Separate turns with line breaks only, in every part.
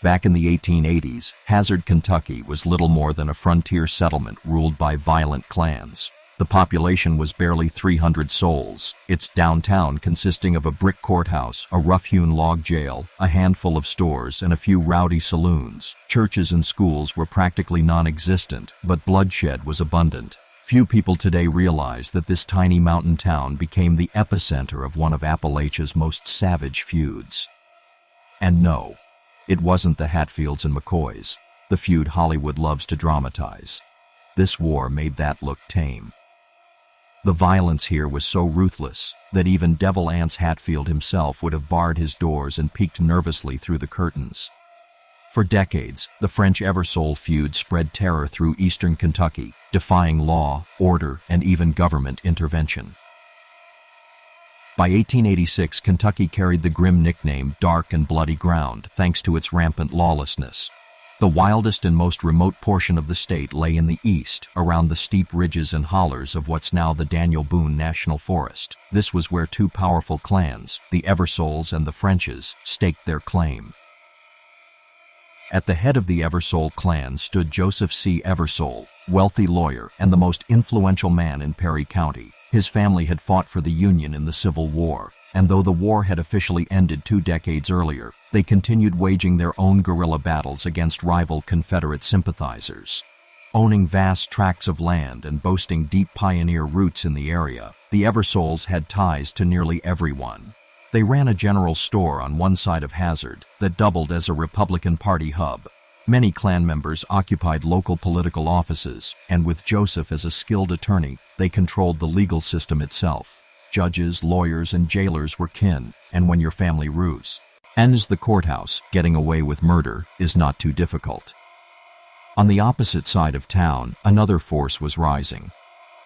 Back in the 1880s, Hazard, Kentucky was little more than a frontier settlement ruled by violent clans. The population was barely 300 souls, its downtown consisting of a brick courthouse, a rough-hewn log jail, a handful of stores, and a few rowdy saloons. Churches and schools were practically non-existent, but bloodshed was abundant. Few people today realize that this tiny mountain town became the epicenter of one of Appalachia's most savage feuds. And no, it wasn't the Hatfields and McCoys, the feud Hollywood loves to dramatize. This war made that look tame. The violence here was so ruthless that even Devil Anse Hatfield himself would have barred his doors and peeked nervously through the curtains. For decades, the French-Eversole feud spread terror through eastern Kentucky, defying law, order, and even government intervention. By 1886, Kentucky carried the grim nickname Dark and Bloody Ground thanks to its rampant lawlessness. The wildest and most remote portion of the state lay in the east, around the steep ridges and hollers of what's now the Daniel Boone National Forest. This was where two powerful clans, the Eversoles and the Frenches, staked their claim. At the head of the Eversole clan stood Joseph C. Eversole, wealthy lawyer and the most influential man in Perry County. His family had fought for the Union in the Civil War, and though the war had officially ended 2 decades earlier, they continued waging their own guerrilla battles against rival Confederate sympathizers. Owning vast tracts of land and boasting deep pioneer roots in the area, the Eversoles had ties to nearly everyone. They ran a general store on one side of Hazard that doubled as a Republican Party hub. Many Klan members occupied local political offices, and with Joseph as a skilled attorney, they controlled the legal system itself. Judges, lawyers, and jailers were kin, and when your family rules, ends the courthouse, getting away with murder is not too difficult. On the opposite side of town, another force was rising.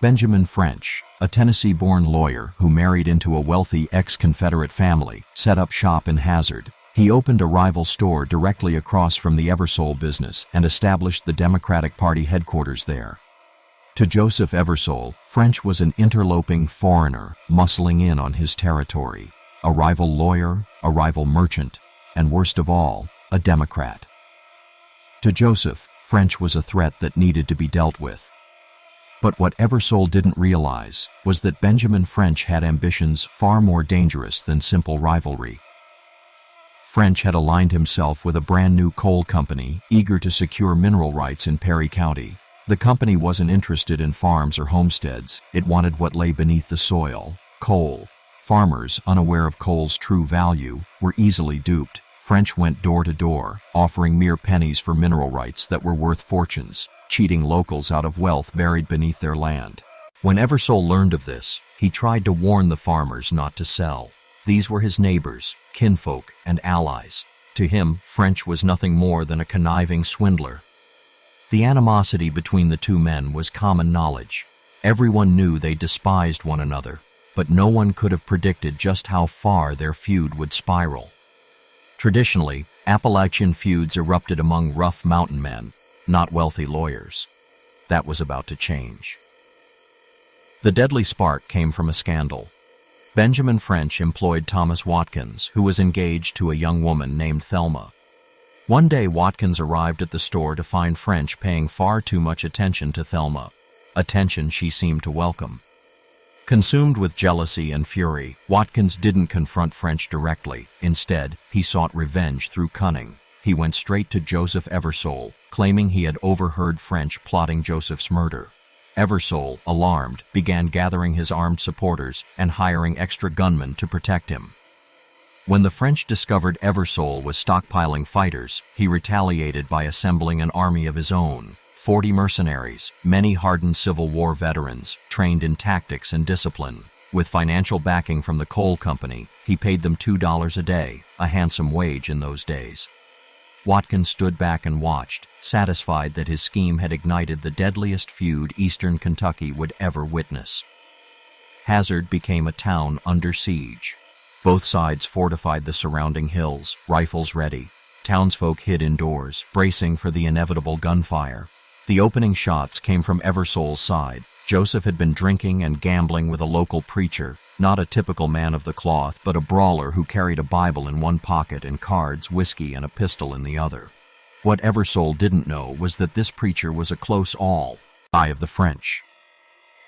Benjamin French, a Tennessee-born lawyer who married into a wealthy ex-Confederate family, set up shop in Hazard. He opened a rival store directly across from the Eversole business and established the Democratic Party headquarters there. To Joseph Eversole, French was an interloping foreigner muscling in on his territory, a rival lawyer, a rival merchant, and worst of all, a Democrat. To Joseph, French was a threat that needed to be dealt with. But what Eversole didn't realize was that Benjamin French had ambitions far more dangerous than simple rivalry. French had aligned himself with a brand new coal company eager to secure mineral rights in Perry County. The company wasn't interested in farms or homesteads. It wanted what lay beneath the soil, coal. Farmers, unaware of coal's true value, were easily duped. French went door to door, offering mere pennies for mineral rights that were worth fortunes, cheating locals out of wealth buried beneath their land. When Eversole learned of this, he tried to warn the farmers not to sell. These were his neighbors, kinfolk, and allies. To him, French was nothing more than a conniving swindler. The animosity between the two men was common knowledge. Everyone knew they despised one another, but no one could have predicted just how far their feud would spiral. Traditionally, Appalachian feuds erupted among rough mountain men, not wealthy lawyers. That was about to change. The deadly spark came from a scandal. Benjamin French employed Thomas Watkins, who was engaged to a young woman named Thelma. One day, Watkins arrived at the store to find French paying far too much attention to Thelma, attention she seemed to welcome. Consumed with jealousy and fury, Watkins didn't confront French directly. Instead, he sought revenge through cunning. He went straight to Joseph Eversole, claiming he had overheard French plotting Joseph's murder. Eversole, alarmed, began gathering his armed supporters and hiring extra gunmen to protect him. When the French discovered Eversole was stockpiling fighters, he retaliated by assembling an army of his own. 40 mercenaries, many hardened Civil War veterans, trained in tactics and discipline. With financial backing from the coal company, he paid them $2 a day, a handsome wage in those days. Watkins stood back and watched, satisfied that his scheme had ignited the deadliest feud eastern Kentucky would ever witness. Hazard became a town under siege. Both sides fortified the surrounding hills, rifles ready. Townsfolk hid indoors, bracing for the inevitable gunfire. The opening shots came from Eversole's side. Joseph had been drinking and gambling with a local preacher, Not a typical man of the cloth, but a brawler who carried a Bible in one pocket and cards, whiskey, and a pistol in the other. What Eversole didn't know was that this preacher was a close ally of the French.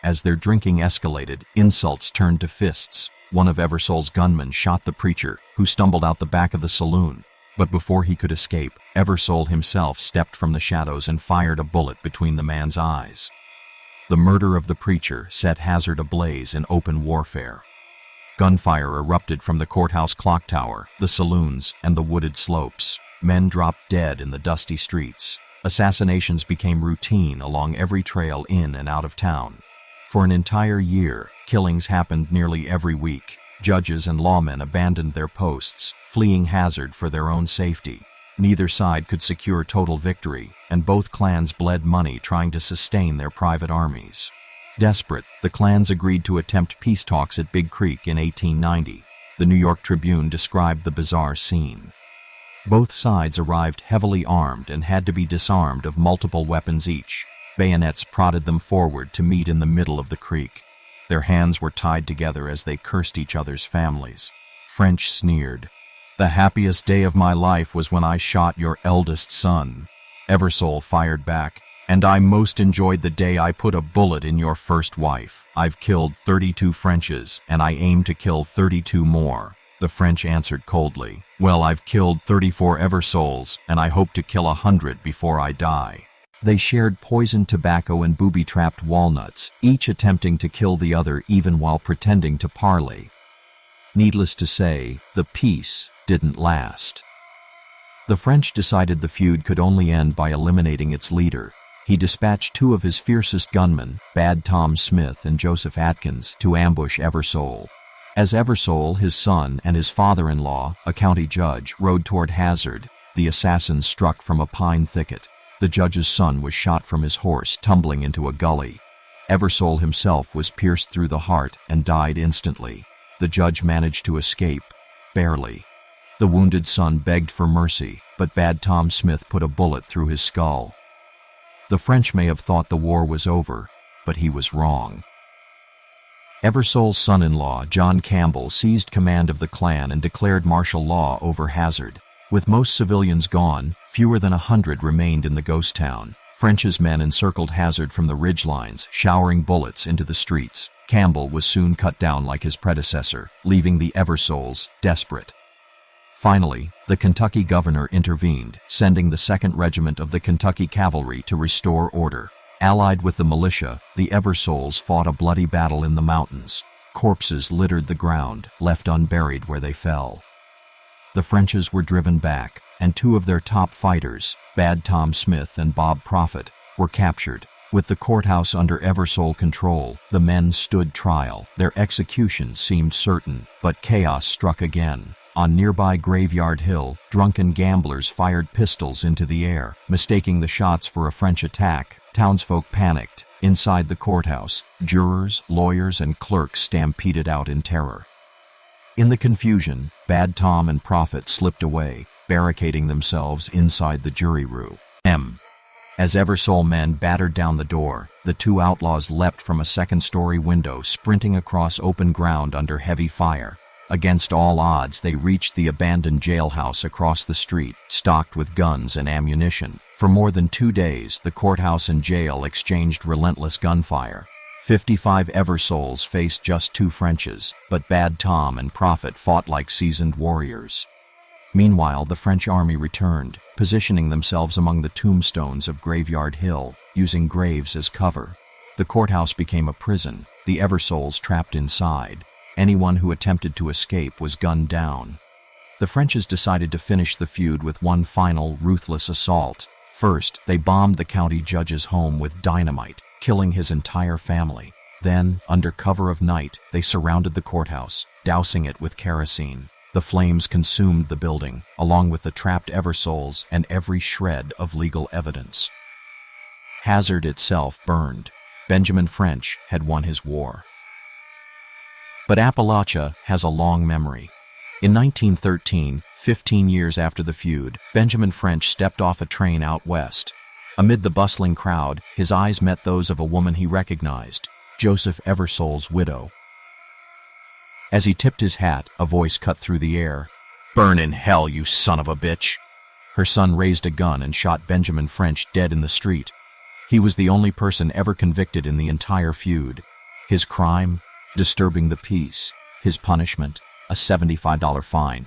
As their drinking escalated, insults turned to fists. One of Eversole's gunmen shot the preacher, who stumbled out the back of the saloon. But before he could escape, Eversole himself stepped from the shadows and fired a bullet between the man's eyes. The murder of the preacher set Hazard ablaze in open warfare. Gunfire erupted from the courthouse clock tower, the saloons, and the wooded slopes. Men dropped dead in the dusty streets. Assassinations became routine along every trail in and out of town. For an entire year, killings happened nearly every week. Judges and lawmen abandoned their posts, fleeing Hazard for their own safety. Neither side could secure total victory, and both clans bled money trying to sustain their private armies. Desperate, the clans agreed to attempt peace talks at Big Creek in 1890. The New York Tribune described the bizarre scene. Both sides arrived heavily armed and had to be disarmed of multiple weapons each. Bayonets prodded them forward to meet in the middle of the creek. Their hands were tied together as they cursed each other's families. French sneered. "The happiest day of my life was when I shot your eldest son." Eversole fired back. "And I most enjoyed the day I put a bullet in your first wife. I've killed 32 Frenches, and I aim to kill 32 more." The French answered coldly. "Well, I've killed 34 Eversoles, and I hope to kill 100 before I die." They shared poisoned tobacco and booby-trapped walnuts, each attempting to kill the other even while pretending to parley. Needless to say, the peace didn't last. The French decided the feud could only end by eliminating its leader. He dispatched two of his fiercest gunmen, Bad Tom Smith and Joseph Atkins, to ambush Eversole. As Eversole, his son, and his father-in-law, a county judge, rode toward Hazard, the assassins struck from a pine thicket. The judge's son was shot from his horse, tumbling into a gully. Eversole himself was pierced through the heart and died instantly. The judge managed to escape, barely. The wounded son begged for mercy, but Bad Tom Smith put a bullet through his skull. The French may have thought the war was over, but he was wrong. Eversole's son-in-law, John Campbell, seized command of the clan and declared martial law over Hazard. With most civilians gone, fewer than 100 remained in the ghost town. French's men encircled Hazard from the ridgelines, showering bullets into the streets. Campbell was soon cut down like his predecessor, leaving the Eversoles desperate. Finally, the Kentucky governor intervened, sending the 2nd Regiment of the Kentucky Cavalry to restore order. Allied with the militia, the Eversoles fought a bloody battle in the mountains. Corpses littered the ground, left unburied where they fell. The Frenches were driven back, and two of their top fighters, Bad Tom Smith and Bob Prophet, were captured. With the courthouse under Eversole control, the men stood trial. Their execution seemed certain, but chaos struck again. On nearby Graveyard Hill, drunken gamblers fired pistols into the air, mistaking the shots for a French attack. Townsfolk panicked. Inside the courthouse, jurors, lawyers, and clerks stampeded out in terror. In the confusion, Bad Tom and Prophet slipped away, barricading themselves inside the jury room. As Eversole men battered down the door, the two outlaws leapt from a second-story window, sprinting across open ground under heavy fire. Against all odds, they reached the abandoned jailhouse across the street, stocked with guns and ammunition. For more than 2 days, the courthouse and jail exchanged relentless gunfire. 55 Eversoles faced just 2 Frenches, but Bad Tom and Prophet fought like seasoned warriors. Meanwhile, the French army returned, positioning themselves among the tombstones of Graveyard Hill, using graves as cover. The courthouse became a prison, the Eversoles trapped inside. Anyone who attempted to escape was gunned down. The Frenches decided to finish the feud with one final, ruthless assault. First, they bombed the county judge's home with dynamite, killing his entire family. Then, under cover of night, they surrounded the courthouse, dousing it with kerosene. The flames consumed the building, along with the trapped Eversoles and every shred of legal evidence. Hazard itself burned. Benjamin French had won his war. But Appalachia has a long memory. In 1913, 15 years after the feud, Benjamin French stepped off a train out west. Amid the bustling crowd, his eyes met those of a woman he recognized, Joseph Eversole's widow. As he tipped his hat, a voice cut through the air. "Burn in hell, you son of a bitch!" Her son raised a gun and shot Benjamin French dead in the street. He was the only person ever convicted in the entire feud. His crime? Disturbing the peace. His punishment? A $75 fine.